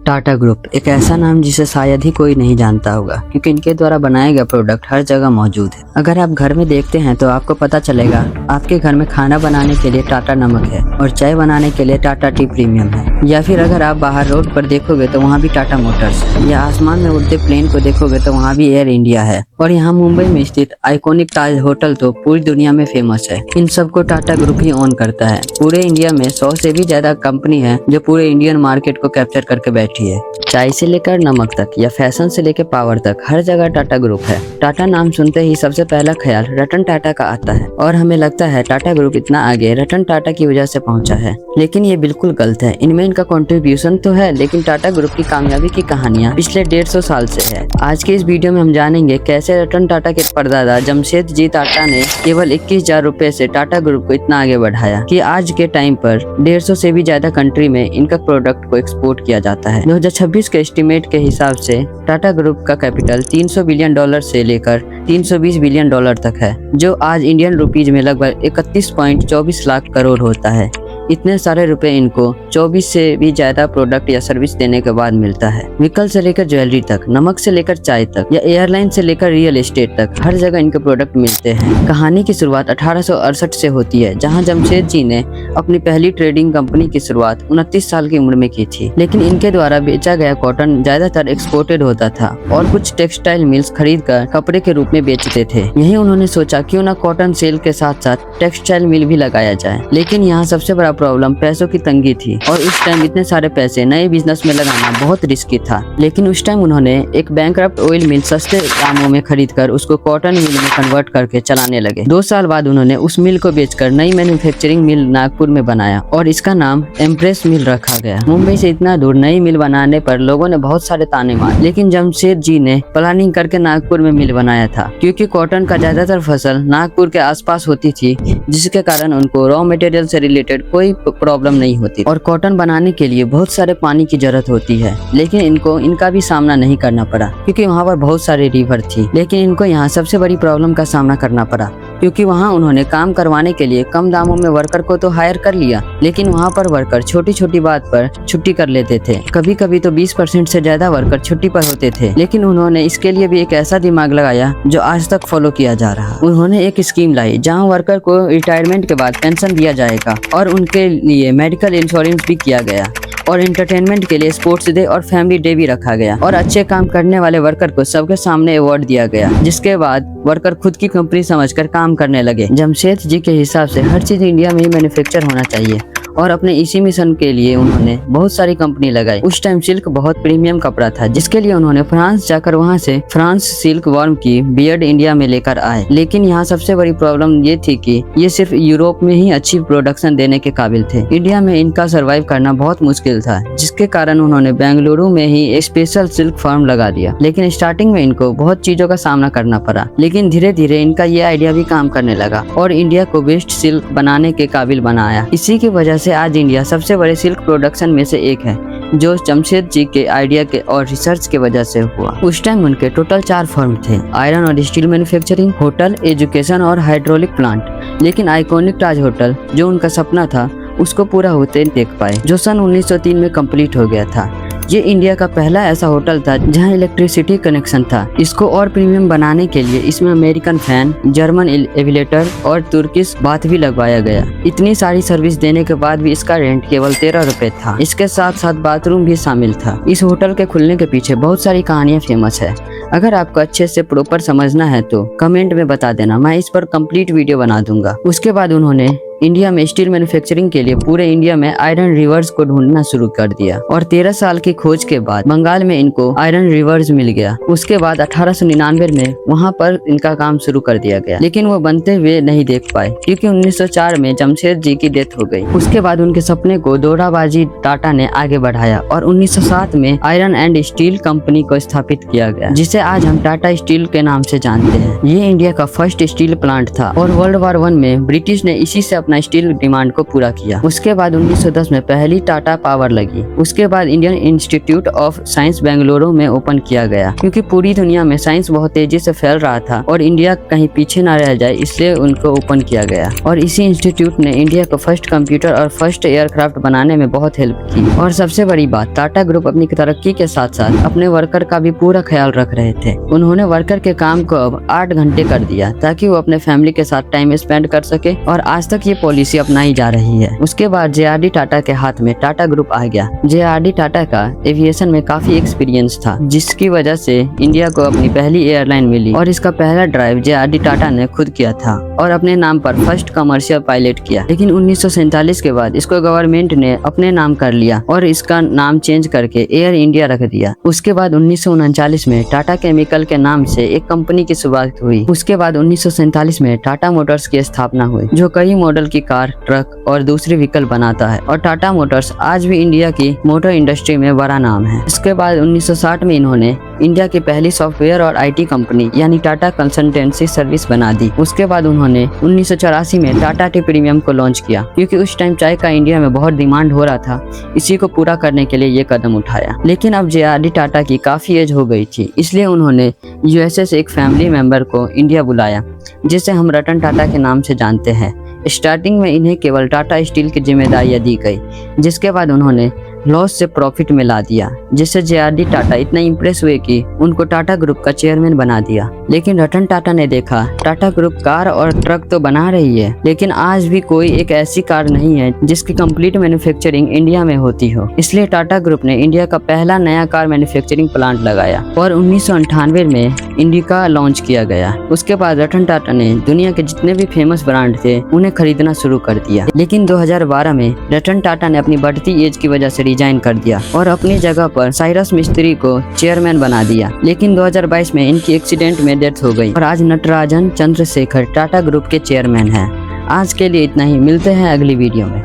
Tata group एक ऐसा नाम जिसे शायद ही कोई नहीं जानता होगा, क्योंकि इनके द्वारा बनाए गए प्रोडक्ट हर जगह मौजूद है। अगर आप घर में देखते हैं तो आपको पता चलेगा आपके घर में खाना बनाने के लिए टाटा नमक है और चाय बनाने के लिए टाटा टी प्रीमियम है। या फिर अगर आप बाहर रोड पर देखोगे तो वहाँ भी टाटा मोटर्स है, या आसमान में उड़ते प्लेन को देखोगे तो वहाँ भी एयर इंडिया है। और यहाँ मुंबई में स्थित आइकॉनिक ताज होटल तो पूरी दुनिया में फेमस है। इन सबको टाटा ग्रुप ही ओन करता है। पूरे इंडिया में 100 से भी ज्यादा कंपनी है जो पूरे इंडियन मार्केट को कैप्चर करके बैठी है। चाय से लेकर नमक तक या फैशन से लेकर पावर तक हर जगह टाटा ग्रुप है। टाटा नाम सुनते ही सबसे पहला ख्याल रतन टाटा का आता है और हमें लगता है टाटा ग्रुप इतना आगे रतन टाटा की वजह से पहुंचा है, लेकिन ये बिल्कुल गलत है। इनमें इनका कंट्रीब्यूशन तो है, लेकिन टाटा ग्रुप की कामयाबी की कहानियां पिछले 150 साल से है। आज के इस वीडियो में हम जानेंगे कैसे रतन टाटा के परदादा जमशेदजी टाटा ने केवल 21,000 रुपए से टाटा ग्रुप को इतना आगे बढ़ाया कि आज के टाइम पर 150 से भी ज्यादा कंट्री में इनका प्रोडक्ट को एक्सपोर्ट किया जाता है। 2026 के एस्टिमेट के हिसाब से टाटा ग्रुप का कैपिटल $300 बिलियन से लेकर $320 बिलियन तक है, जो आज इंडियन रुपीज में लगभग 31.24 लाख करोड़ होता है। इतने सारे रुपए इनको 24 से भी ज्यादा प्रोडक्ट या सर्विस देने के बाद मिलता है। व्हीकल से लेकर ज्वेलरी तक, नमक से लेकर चाय तक या एयरलाइन से लेकर रियल एस्टेट तक हर जगह इनके प्रोडक्ट मिलते हैं। कहानी की शुरुआत 1868 से होती है, जहां जमशेद जी ने अपनी पहली ट्रेडिंग कंपनी की शुरुआत 29 साल की उम्र में की थी। लेकिन इनके द्वारा बेचा गया कॉटन ज्यादातर एक्सपोर्टेड होता था और कुछ टेक्सटाइल मिल्स खरीद कर कपड़े के रूप में बेचते थे। यही उन्होंने सोचा क्यों ना कॉटन सेल के साथ साथ टेक्सटाइल मिल भी लगाया जाए। लेकिन यहाँ सबसे बड़ा प्रॉब्लम पैसों की तंगी थी और उस टाइम इतने सारे पैसे नए बिजनेस में लगाना बहुत रिस्की था। लेकिन उस टाइम उन्होंने एक बैंकरप्ट ऑयल मिल सस्ते दामों में खरीदकर उसको कॉटन मिल में कन्वर्ट करके चलाने लगे। 2 साल बाद उन्होंने उस मिल को बेचकर नई मैन्युफैक्चरिंग मिल नागपुर में बनाया और इसका नाम एम्प्रेस मिल रखा गया। मुंबई से इतना दूर नई मिल बनाने पर लोगों ने बहुत सारे ताने मारे, लेकिन जमशेद जी ने प्लानिंग करके नागपुर में मिल बनाया था, क्योंकि कॉटन का ज्यादातर फसल नागपुर के आसपास होती थी, जिसके कारण उनको रॉ मटेरियल से रिलेटेड कोई प्रॉब्लम नहीं होती। और कॉटन बनाने के लिए बहुत सारे पानी की जरूरत होती है, लेकिन इनको इनका भी सामना नहीं करना पड़ा, क्योंकि वहाँ पर बहुत सारी रिवर थी। लेकिन इनको यहाँ सबसे बड़ी प्रॉब्लम का सामना करना पड़ा, क्योंकि वहाँ उन्होंने काम करवाने के लिए कम दामों में वर्कर को तो हायर कर लिया, लेकिन वहाँ पर वर्कर छोटी छोटी बात पर छुट्टी कर लेते थे। कभी कभी तो 20% से ज्यादा वर्कर छुट्टी पर होते थे। लेकिन उन्होंने इसके लिए भी एक ऐसा दिमाग लगाया जो आज तक फॉलो किया जा रहा। उन्होंने एक स्कीम लाई जहाँ वर्कर को रिटायरमेंट के बाद पेंशन दिया जाएगा और उनके लिए मेडिकल इंश्योरेंस भी किया गया और एंटरटेनमेंट के लिए स्पोर्ट्स डे और फैमिली डे भी रखा गया और अच्छे काम करने वाले वर्कर को सबके सामने अवार्ड दिया गया, जिसके बाद वर्कर खुद की कंपनी समझकर काम करने लगे। जमशेद जी के हिसाब से हर चीज इंडिया में ही मैन्युफैक्चर होना चाहिए और अपने इसी मिशन के लिए उन्होंने बहुत सारी कंपनी लगाई। उस टाइम सिल्क बहुत प्रीमियम कपड़ा था, जिसके लिए उन्होंने फ्रांस जाकर वहां से फ्रांस सिल्क वर्म की बियर्ड इंडिया में लेकर आए। लेकिन यहाँ सबसे बड़ी प्रॉब्लम ये थी कि ये सिर्फ यूरोप में ही अच्छी प्रोडक्शन देने के काबिल थे। इंडिया में इनका सर्वाइव करना बहुत मुश्किल था, जिसके कारण उन्होंने बेंगलुरु में ही एक स्पेशल सिल्क फर्म लगा दिया। लेकिन स्टार्टिंग में इनको बहुत चीजों का सामना करना पड़ा, लेकिन धीरे धीरे इनका ये आइडिया भी काम करने लगा और इंडिया को बेस्ट सिल्क बनाने के काबिल बनाया। इसी की वजह से आज इंडिया सबसे बड़े सिल्क प्रोडक्शन में से एक है, जो जमशेद जी के आइडिया के और रिसर्च के वजह से हुआ। उस टाइम उनके टोटल 4 फर्म थे: आयरन और स्टील मैन्युफैक्चरिंग, होटल, एजुकेशन और हाइड्रोलिक प्लांट। लेकिन आइकॉनिक ताज होटल जो उनका सपना था उसको पूरा होते देख पाए, जो सन 1903 में कंप्लीट हो गया था। ये इंडिया का पहला ऐसा होटल था जहां इलेक्ट्रिसिटी कनेक्शन था। इसको और प्रीमियम बनाने के लिए इसमें अमेरिकन फैन, जर्मन एलिवेटर और तुर्किश बाथ भी लगवाया गया। इतनी सारी सर्विस देने के बाद भी इसका रेंट केवल 13 रुपए था। इसके साथ साथ बाथरूम भी शामिल था। इस होटल के खुलने के पीछे बहुत सारी कहानियां फेमस है। अगर आपको अच्छे से प्रॉपर समझना है तो कमेंट में बता देना, मैं इस पर कंप्लीट वीडियो बना दूंगा। उसके बाद उन्होंने इंडिया में स्टील मैन्युफैक्चरिंग के लिए पूरे इंडिया में आयरन रिवर्स को ढूंढना शुरू कर दिया और 13 साल की खोज के बाद बंगाल में इनको आयरन रिवर्स मिल गया। उसके बाद 1899 में वहां पर इनका काम शुरू कर दिया गया, लेकिन वो बनते हुए नहीं देख पाए, क्योंकि 1904 में जमशेद जी की डेथ हो गई। उसके बाद उनके सपने को दोराबाजी टाटा ने आगे बढ़ाया और 1907 में आयरन एंड स्टील कंपनी को स्थापित किया गया, जिसे आज हम टाटा स्टील के नाम से जानते हैं। ये इंडिया का फर्स्ट स्टील प्लांट था और वर्ल्ड वॉर 1 में ब्रिटिश ने इसी से अपना अपना स्टील डिमांड को पूरा किया। उसके बाद 1910 में पहली टाटा पावर लगी। उसके बाद Indian institute of science Bengaluru में ओपन किया गया, क्योंकि पूरी दुनिया में साइंस बहुत तेजी से फैल रहा था और इंडिया कहीं पीछे न रह जाए, इसलिए उनको ओपन किया गया। और इसी इंस्टीट्यूट ने इंडिया को फर्स्ट कंप्यूटर और फर्स्ट एयरक्राफ्ट बनाने में बहुत हेल्प की। और सबसे बड़ी बात, टाटा ग्रुप अपनी तरक्की के साथ साथ अपने वर्कर का भी पूरा ख्याल रख रहे थे। उन्होंने वर्कर के काम को अब 8 घंटे कर दिया ताकि वो अपने फैमिली के साथ टाइम स्पेंड कर सके, और आज तक ये पॉलिसी अपनाई जा रही है। उसके बाद जे.आर.डी. टाटा के हाथ में टाटा ग्रुप आ गया। जे.आर.डी. टाटा का एविएशन में काफी एक्सपीरियंस था, जिसकी वजह से इंडिया को अपनी पहली एयरलाइन मिली, और इसका पहला ड्राइव जे.आर.डी. टाटा ने खुद किया था और अपने नाम पर फर्स्ट कमर्शियल पायलट किया। लेकिन 1947 के बाद इसको गवर्नमेंट ने अपने नाम कर लिया और इसका नाम चेंज करके एयर इंडिया रख दिया। उसके बाद 1939 में टाटा केमिकल के नाम से एक कंपनी की शुरुआत हुई। उसके बाद 1947 में टाटा मोटर्स की स्थापना हुई, जो कई मॉडल की कार, ट्रक और दूसरी व्हीकल बनाता है, और टाटा मोटर्स आज भी इंडिया की मोटर इंडस्ट्री में बड़ा नाम है। इसके बाद 1960 में इन्होंने इंडिया की पहली सॉफ्टवेयर और IT कंपनी यानी टाटा कंसल्टेंसी सर्विस बना दी। उसके बाद उन्होंने 1984 में टाटा टी प्रीमियम को लॉन्च किया, क्योंकि उस टाइम चाय का इंडिया में बहुत डिमांड हो रहा था। इसी को पूरा करने के लिए ये कदम उठाया। लेकिन अब जे.आर.डी. टाटा की काफी एज हो गई थी, इसलिए उन्होंने USA से एक फैमिली मेंबर को इंडिया बुलाया, जिसे हम रतन टाटा के नाम से जानते हैं। स्टार्टिंग में इन्हें केवल टाटा स्टील की जिम्मेदारियां दी गई, जिसके बाद उन्होंने लॉस से प्रॉफिट में ला दिया, जिससे जे.आर.डी. टाटा इतना इम्प्रेस हुए कि उनको टाटा ग्रुप का चेयरमैन बना दिया। लेकिन रतन टाटा ने देखा टाटा ग्रुप कार और ट्रक तो बना रही है, लेकिन आज भी कोई एक ऐसी कार नहीं है जिसकी कंप्लीट मैन्युफैक्चरिंग इंडिया में होती हो। इसलिए टाटा ग्रुप ने इंडिया का पहला नया कार मैन्युफैक्चरिंग प्लांट लगाया और 1998 में इंडिका लॉन्च किया गया। उसके बाद रतन टाटा ने दुनिया के जितने भी फेमस ब्रांड थे उन्हें खरीदना शुरू कर दिया। लेकिन 2012 में रतन टाटा ने अपनी बढ़ती एज की वजह से रिजाइन कर दिया और अपनी जगह पर साइरस मिस्त्री को चेयरमैन बना दिया। लेकिन 2022 में इनकी एक्सीडेंट में डेथ हो गई और आज नटराजन चंद्रशेखर टाटा ग्रुप के चेयरमैन हैं। आज के लिए इतना ही, मिलते हैं अगली वीडियो में।